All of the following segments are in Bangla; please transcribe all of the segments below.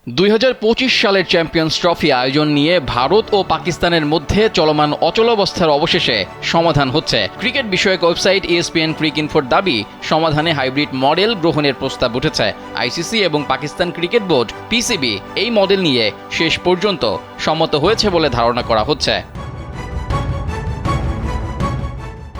2025 সালের চ্যাম্পিয়ন্স ট্রফি আয়োজন নিয়ে ভারত ও পাকিস্তানের মধ্যে চলমান অচলাবস্থার অবশেষে সমাধান হচ্ছে। ক্রিকেট বিষয়ক ওয়েবসাইট ESPN ক্রিকইনফোর দাবি, সমাধানে হাইব্রিড মডেল গ্রহণের প্রস্তাব উঠেছে। আইসিসি এবং পাকিস্তান ক্রিকেট বোর্ড PCB এই মডেল নিয়ে শেষ পর্যন্ত সম্মত হয়েছে বলে ধারণা করা হচ্ছে।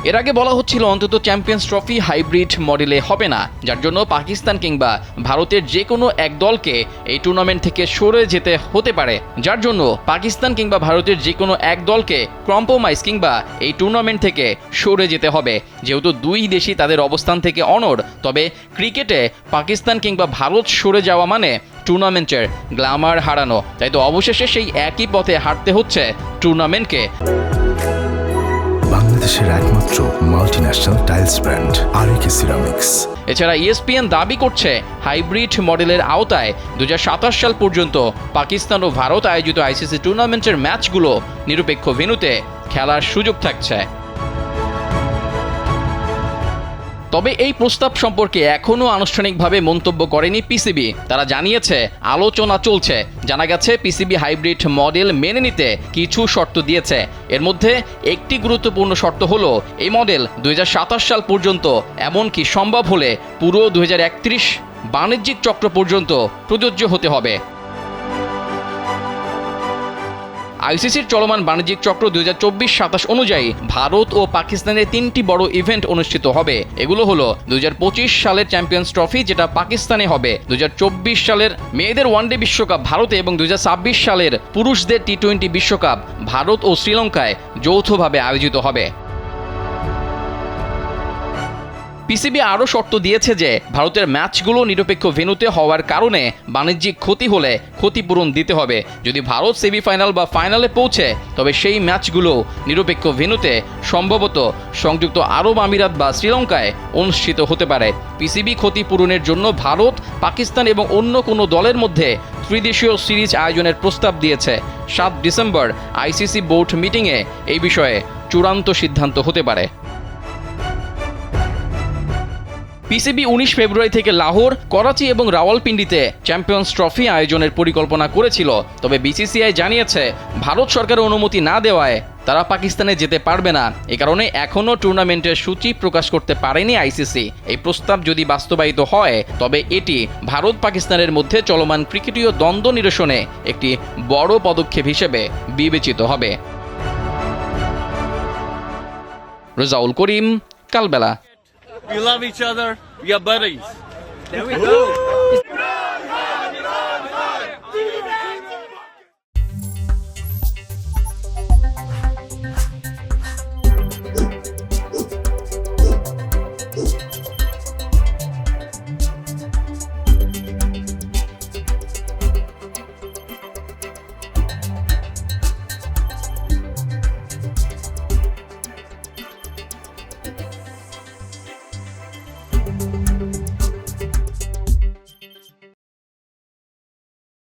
এর আগে বলা হচ্ছিল অন্তত চ্যাম্পিয়ন্স ট্রফি হাইব্রিড মডেলে হবে না, যার জন্য পাকিস্তান কিংবা ভারতের যে কোনো এক দলকে এই টুর্নামেন্ট থেকে সরে যেতে হতে পারে, যার জন্য পাকিস্তান কিংবা ভারতের যে কোনো এক দলকে কম্প্রোমাইজ কিংবা এই টুর্নামেন্ট থেকে সরে যেতে হবে। যেহেতু দুই দেশই তাদের অবস্থান থেকে অনড়, তবে ক্রিকেটে পাকিস্তান কিংবা ভারত সরে যাওয়া মানে টুর্নামেন্টের গ্ল্যামার হারানো। তাই তো অবশেষে সেই একই পথে হাঁটতে হচ্ছে টুর্নামেন্টকে। বাংলাদেশের একমাত্র মাল্টিন্যাশনাল টাইলস ব্র্যান্ড আরএকে সিরামিক্স। এছাড়া ESPN দাবি করছে হাইব্রিড মডেলের আওতায় 2027 সাল পর্যন্ত পাকিস্তান ও ভারত আয়োজিত আইসিসি টুর্নামেন্টের ম্যাচগুলো নিরপেক্ষ ভেন্যুতে খেলার সুযোগ থাকছে। তবে এই প্রস্তাব সম্পর্কে এখনও আনুষ্ঠানিকভাবে মন্তব্য করেনি PCB। তারা জানিয়েছে আলোচনা চলছে। জানা গেছে PCB হাইব্রিড মডেল মেনে নিতে কিছু শর্ত দিয়েছে। এর মধ্যে একটি গুরুত্বপূর্ণ শর্ত হলো এই মডেল 2027 সাল পর্যন্ত, এমনকি সম্ভব হলে পুরো 2031 বাণিজ্যিক চক্র পর্যন্ত প্রযোজ্য হতে হবে। আইসিসির চলমান বাণিজ্যিক চক্র 2024-27 অনুযায়ী ভারত ও পাকিস্তানের তিনটি বড় ইভেন্ট অনুষ্ঠিত হবে। এগুলো হলো 2025 সালের চ্যাম্পিয়ন্স ট্রফি, যেটা পাকিস্তানে হবে, 2024 সালের মেয়েদের ওয়ানডে বিশ্বকাপ ভারতে এবং 2026 সালের পুরুষদের T20 বিশ্বকাপ ভারত ও শ্রীলঙ্কায় যৌথভাবে আয়োজিত হবে। PCB আরও শর্ত দিয়েছে যে ভারতের ম্যাচগুলো নিরপেক্ষ ভেন্যুতে হওয়ার কারণে বাণিজ্যিক ক্ষতি হলে ক্ষতিপূরণ দিতে হবে। যদি ভারত সেমিফাইনাল বা ফাইনালে পৌঁছে, তবে সেই ম্যাচগুলো নিরপেক্ষ ভেন্যুতে সম্ভবত সংযুক্ত আরব আমিরাত বা শ্রীলঙ্কায় অনুষ্ঠিত হতে পারে। PCB ক্ষতিপূরণের জন্য ভারত, পাকিস্তান এবং অন্য কোনো দলের মধ্যে ত্রিদেশীয় সিরিজ আয়োজনের প্রস্তাব দিয়েছে। 7 ডিসেম্বর আইসিসি বোর্ড মিটিংয়ে এই বিষয়ে চূড়ান্ত সিদ্ধান্ত হতে পারে। PCB 19 ফেব্রুয়ারি থেকে লাহোর, করাচি এবং রাওয়ালপিন্ডিতে চ্যাম্পিয়ন্স ট্রফি আয়োজনের পরিকল্পনা করেছিল। তবে BCCI জানিয়েছে ভারত সরকারের অনুমতি না দেওয়ায় তারা পাকিস্তানে যেতে পারবে না। এ কারণে এখনও টুর্নামেন্টের সূচি প্রকাশ করতে পারেনি আইসিসি। এই প্রস্তাব যদি বাস্তবায়িত হয়, তবে এটি ভারত পাকিস্তানের মধ্যে চলমান ক্রিকেটীয় দ্বন্দ্ব নিরসনে একটি বড় পদক্ষেপ হিসেবে বিবেচিত হবে। রেজাউল করিম, কালবেলা। We love each other. We are buddies. There we go.